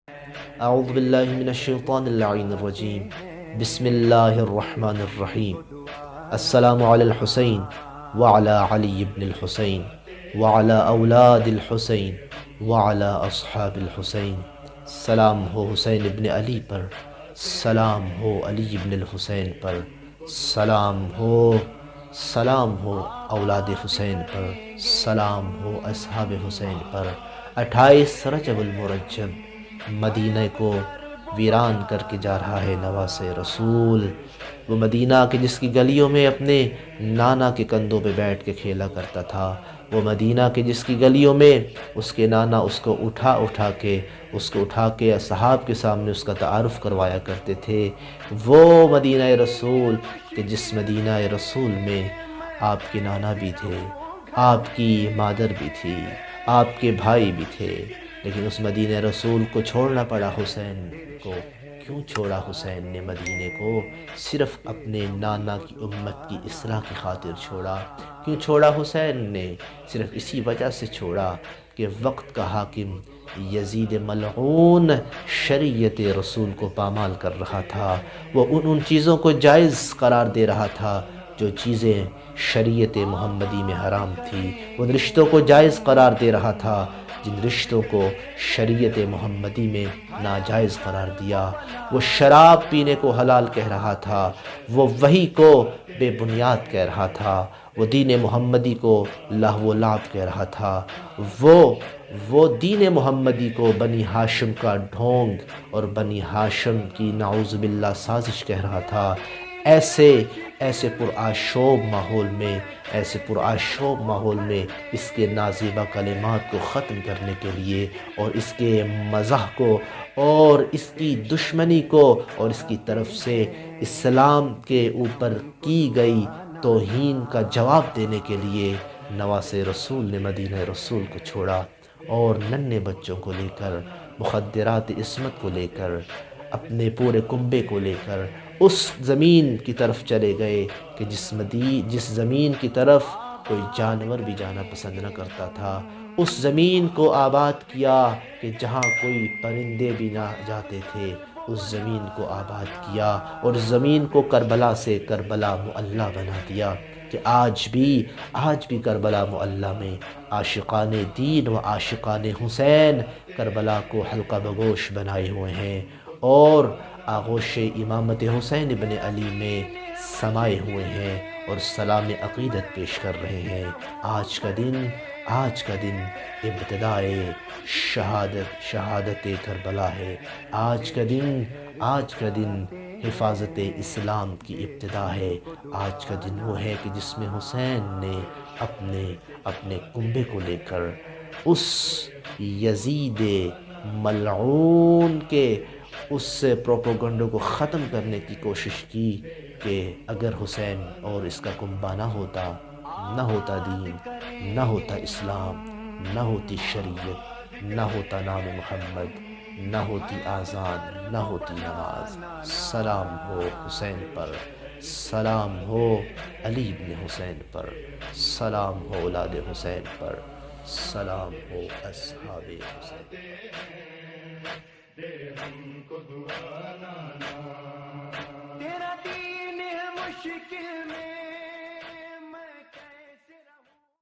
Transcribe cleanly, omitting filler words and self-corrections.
اعوذ باللہ من الشیطان اللعین الرجیم، بسم اللہ الرحمن الرحیم۔ السلام علی الحسین وعلی علی بن الحسین وعلی اولاد الحسین وعلی اصحاب الحسین۔ سلام ہو حسین ابن علی پر، سلام ہو علی ابن الحسین پر، سلام ہو اولاد حسین پر، سلام ہو اصحاب حسین پر۔ 28 رجب المرجب مدینہ کو ویران کر کے جا رہا ہے نواس رسول، وہ مدینہ کے جس کی گلیوں میں اپنے نانا کے کندھوں پہ بیٹھ کے کھیلا کرتا تھا، وہ مدینہ کے جس کی گلیوں میں اس کے نانا اس کو اٹھا کے اصحاب کے سامنے اس کا تعارف کروایا کرتے تھے، وہ مدینہ رسول کہ جس مدینہ رسول میں آپ کے نانا بھی تھے، آپ کی مادر بھی تھی، آپ کے بھائی بھی تھے، لیکن اس مدینہ رسول کو چھوڑنا پڑا حسین کو۔ کیوں چھوڑا حسین نے مدینے کو؟ صرف اپنے نانا کی امت کی اصلاح کی خاطر چھوڑا۔ کیوں چھوڑا حسین نے؟ صرف اسی وجہ سے چھوڑا کہ وقت کا حاکم یزید ملعون شریعت رسول کو پامال کر رہا تھا، وہ ان چیزوں کو جائز قرار دے رہا تھا جو چیزیں شریعت محمدی میں حرام تھی، ان رشتوں کو جائز قرار دے رہا تھا جن رشتوں کو شریعت محمدی میں ناجائز قرار دیا، وہ شراب پینے کو حلال کہہ رہا تھا، وہ وحی کو بے بنیاد کہہ رہا تھا، وہ دین محمدی کو لہو و لعب کہہ رہا تھا، وہ دین محمدی کو بنی ہاشم کا ڈھونگ اور بنی ہاشم کی نعوذ باللہ سازش کہہ رہا تھا۔ ایسے پرآشوب ماحول میں اس کے نازیبہ کلمات کو ختم کرنے کے لیے اور اس کے مزاح کو اور اس کی دشمنی کو اور اس کی طرف سے اسلام کے اوپر کی گئی توہین کا جواب دینے کے لیے نواس رسول نے مدینہ رسول کو چھوڑا اور ننھے بچوں کو لے کر، مخدرات عصمت کو لے کر، اپنے پورے کنبے کو لے کر اس زمین کی طرف چلے گئے کہ جس زمین کی طرف کوئی جانور بھی جانا پسند نہ کرتا تھا، اس زمین کو آباد کیا کہ جہاں کوئی پرندے بھی نہ جاتے تھے، اس زمین کو آباد کیا اور زمین کو کربلا سے کربلا معلیٰ بنا دیا کہ آج بھی کربلا معلیٰ میں عاشقان دین و عاشقان حسین کربلا کو حلقہ بگوش بنائے ہوئے ہیں اور آغوش امامت حسین ابن علی میں سمائے ہوئے ہیں اور سلام عقیدت پیش کر رہے ہیں۔ آج کا دن ابتدائے شہادت کربلا ہے۔ آج کا دن حفاظت اسلام کی ابتدا ہے۔ آج کا دن وہ ہے کہ جس میں حسین نے اپنے کنبے کو لے کر اس یزید ملعون کے اس پروپیگنڈے کو ختم کرنے کی کوشش کی کہ اگر حسین اور اس کا کنبہ نہ ہوتا دین، نہ ہوتا اسلام، نہ ہوتی شریعت، نہ ہوتا نام محمد، نہ ہوتی آذان، نہ ہوتی نماز۔ سلام ہو حسین پر، سلام ہو علی بن حسین پر، سلام ہو اولاد حسین پر، سلام ہو اصحاب حسین۔ دے ہم کو دعا نانا، تیرا دین ہے مشکل میں